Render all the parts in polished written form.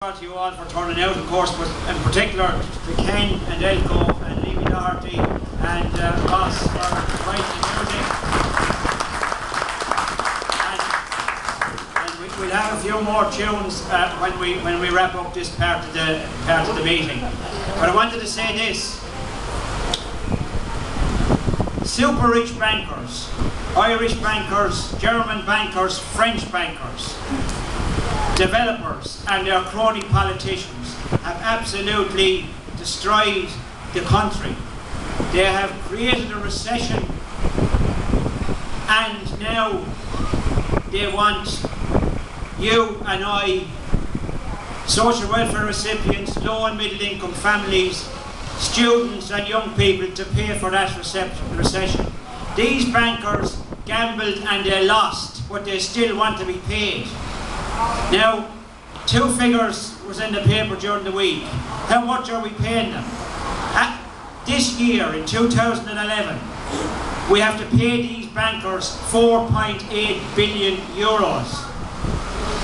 To you all for turning out, of course, but in particular to Ken and Elko and Levy Doherty and Ross for writing the music. And we'll have a few more tunes when we wrap up this part of the meeting. But I wanted to say this: super rich bankers, Irish bankers, German bankers, French bankers, developers and their crony politicians have absolutely destroyed the country. They have created a recession, and now they want you and I, social welfare recipients, low and middle income families, students and young people to pay for that recession. These bankers gambled and they lost, but they still want to be paid. Now, two figures was in the paper during the week. How much are we paying them? This year, in 2011, we have to pay these bankers 4.8 billion euros.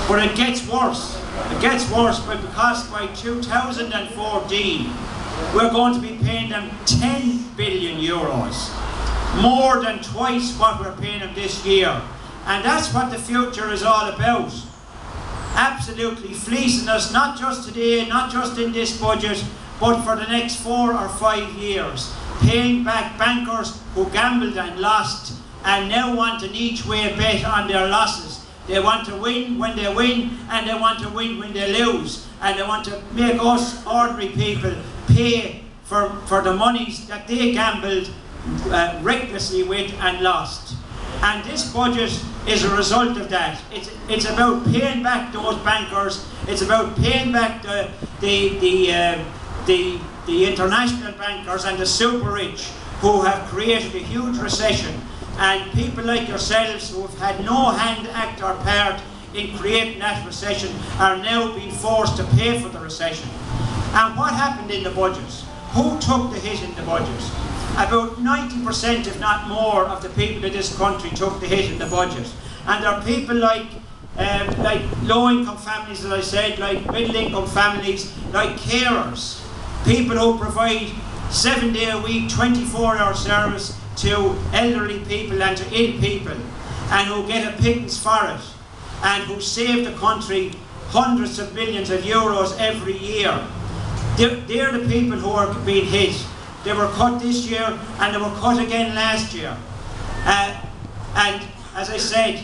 But it gets worse. It gets worse because by 2014, we're going to be paying them 10 billion euros. More than twice what we're paying them this year. And that's what the future is all about. Absolutely fleecing us, not just today, not just in this budget, but for the next 4 or 5 years. Paying back bankers who gambled and lost and now want an each way bet on their losses. They want to win when they win, and they want to win when they lose. And they want to make us ordinary people pay for the monies that they gambled recklessly with and lost. And this budget is a result of that. It's about paying back those bankers. It's about paying back the international bankers and the super rich who have created a huge recession. And people like yourselves who have had no hand, act or part in creating that recession are now being forced to pay for the recession. And what happened in the budget? Who took the hit in the budget? About 90%, if not more, of the people in this country took the hit in the budget. And there are people like low-income families, as I said, like middle-income families, like carers, people who provide 7-day-a-week, 24-hour service to elderly people and to ill people, and who get a pittance for it, and who save the country hundreds of millions of euros every year. They're the people who are being hit. They were cut this year and they were cut again last year. And as I said,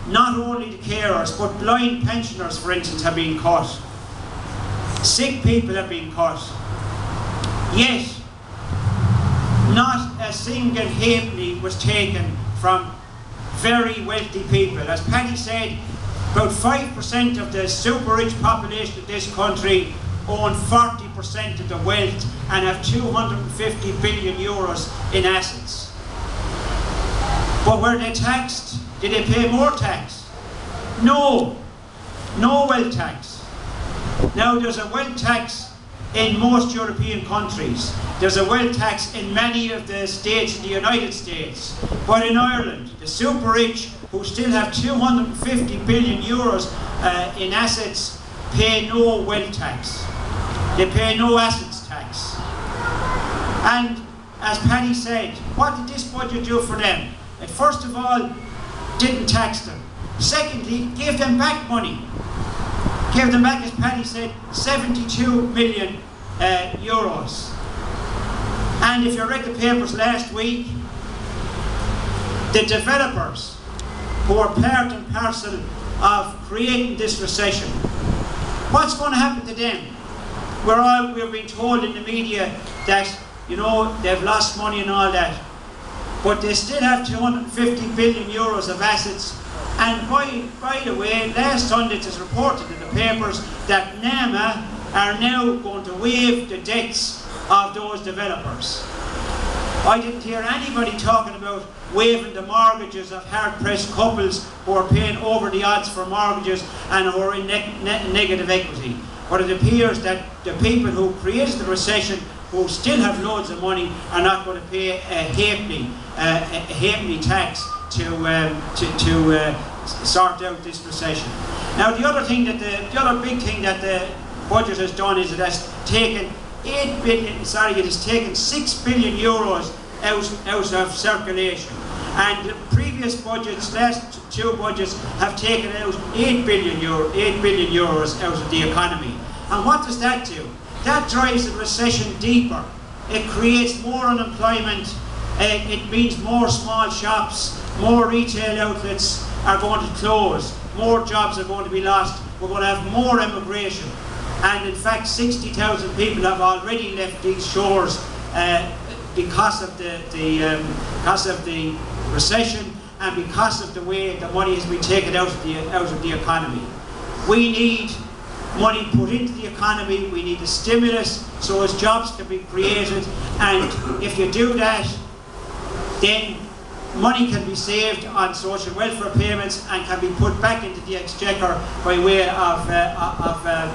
not only the carers, but blind pensioners, for instance, have been cut. Sick people have been cut. Yet, not a single halfpenny was taken from very wealthy people. As Paddy said, about 5% of the super rich population of this country own 40% of the wealth and have 250 billion euros in assets. But were they taxed? Did they pay more tax? No. No wealth tax. Now there's a wealth tax in most European countries. There's a wealth tax in many of the states in the United States. But in Ireland, the super rich, who still have 250 billion euros in assets, pay no wealth tax. They pay no assets tax. And as Paddy said, what did this budget do for them? It first of all didn't tax them. Secondly, gave them back money. Gave them back, as Paddy said, 72 million euros. And if you read the papers last week, the developers who are part and parcel of creating this recession, what's going to happen to them? We're being told in the media that, you know, they've lost money and all that, but they still have 250 billion euros of assets. And by the way, last Sunday it was reported in the papers that NAMA are now going to waive the debts of those developers. I didn't hear anybody talking about waiving the mortgages of hard-pressed couples who are paying over the odds for mortgages and who are in negative equity. But it appears that the people who created the recession, who still have loads of money, are not going to pay a halfpenny tax to sort out this recession. Now, the other big thing that budget has done is it has taken it has taken 6 billion euros out of circulation. And the previous budgets, last two budgets, have taken out 8 billion euros out of the economy. And what does that do? That drives the recession deeper. It creates more unemployment. It means more small shops, more retail outlets are going to close, more jobs are going to be lost. We're going to have more emigration. And in fact, 60,000 people have already left these shores because of the recession and because of the way the money has been taken out of the economy. We need money put into the economy. We need a stimulus so as jobs can be created. And if you do that, then money can be saved on social welfare payments and can be put back into the exchequer by way of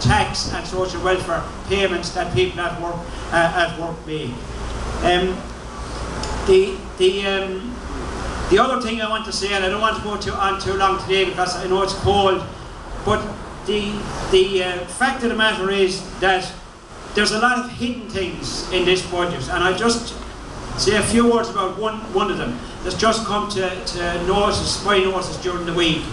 tax and social welfare payments that people at work make. The other thing I want to say, and I don't want to go on too long today because I know it's cold, but the fact of the matter is that there's a lot of hidden things in this budget, and I'll just say a few words about one of them that's just come to my notice during the week.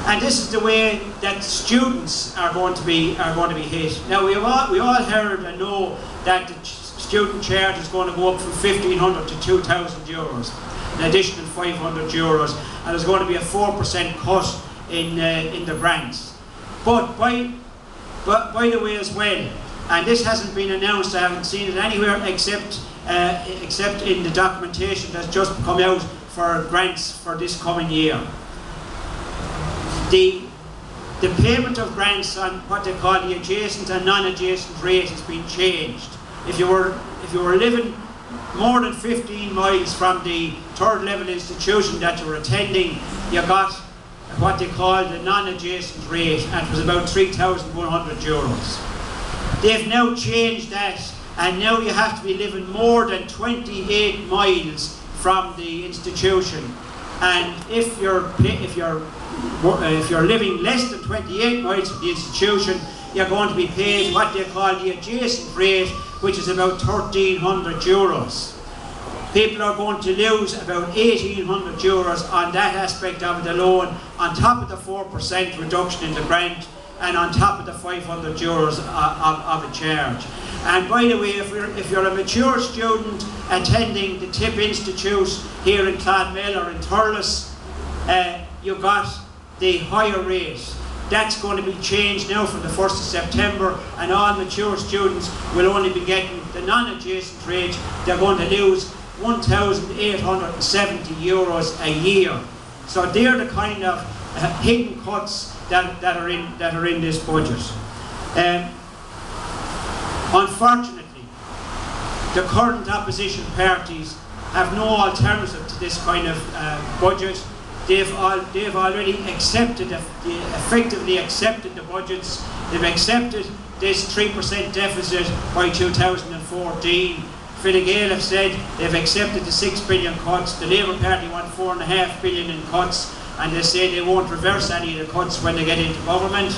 And this is the way that students are going to be hit. Now we all heard and know that the student charge is going to go up from 1,500 to 2,000 euros, an additional 500 euros, and there's going to be a 4% cut in the grants. But by the way as well, and this hasn't been announced, I haven't seen it anywhere except in the documentation that's just come out for grants for this coming year. The payment of grants on what they call the adjacent and non-adjacent rate has been changed. If you were living more than 15 miles from the third level institution that you were attending, you got what they call the non-adjacent rate, and it was about 3,100 euros. They've now changed that, and now you have to be living more than 28 miles from the institution. And if you're living less than 28 miles from the institution, you're going to be paid what they call the adjacent rate, which is about 1,300 euros. People are going to lose about 1,800 euros on that aspect of the loan, on top of the 4% reduction in the grant, and on top of the 500 euros of a charge. And by the way, if you're a mature student attending the TIP Institute here in Clonmel or in Thurles, you got the higher rate. That's going to be changed now from the 1st of September, and all mature students will only be getting the non-adjacent rate. They're going to lose 1,870 euros a year. So they're the kind of hidden cuts that are in this budget. Unfortunately, the current opposition parties have no alternative to this kind of budget. They've already effectively accepted the budgets. They've accepted this 3% deficit by 2014. Fine Gael have said they've accepted the 6 billion cuts. The Labour Party want 4.5 billion in cuts, and they say they won't reverse any of the cuts when they get into government.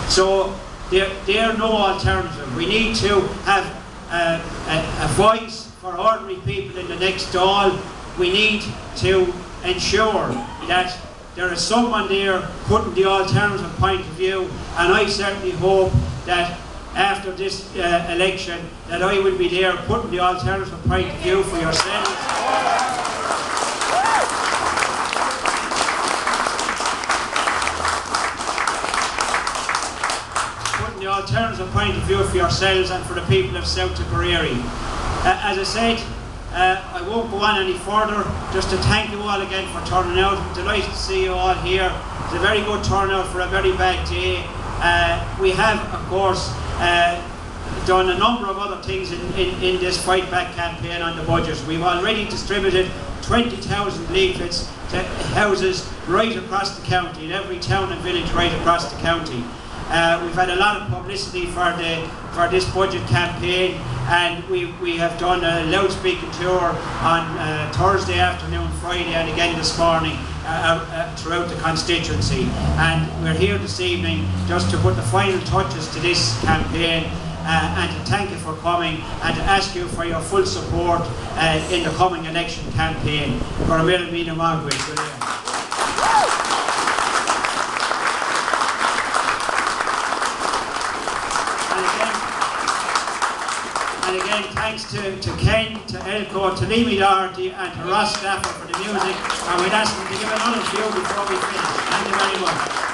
So they're no alternative. We need to have a voice for ordinary people in the next Dáil. We need to ensure that there is someone there putting the alternative point of view, and I certainly hope that after this election that I will be there putting the alternative point of view for yourselves. Putting the alternative point of view for yourselves and for the people of South Tipperary. As I said, I won't go on any further, just to thank you all again for turning out. I'm delighted to see you all here. It's a very good turnout for a very bad day. We have, of course, done a number of other things in this Fight Back campaign on the budget. We've already distributed 20,000 leaflets to houses right across the county, in every town and village right across the county. We've had a lot of publicity for this budget campaign, and we have done a loudspeaking tour on Thursday afternoon, Friday, and again this morning throughout the constituency. And we're here this evening just to put the final touches to this campaign and to thank you for coming and to ask you for your full support in the coming election campaign. And again, thanks to Ken, to Elko, to Liam Doherty and to Ross Stafford for the music. And we'd ask them to give another view before we finish. Thank you very much.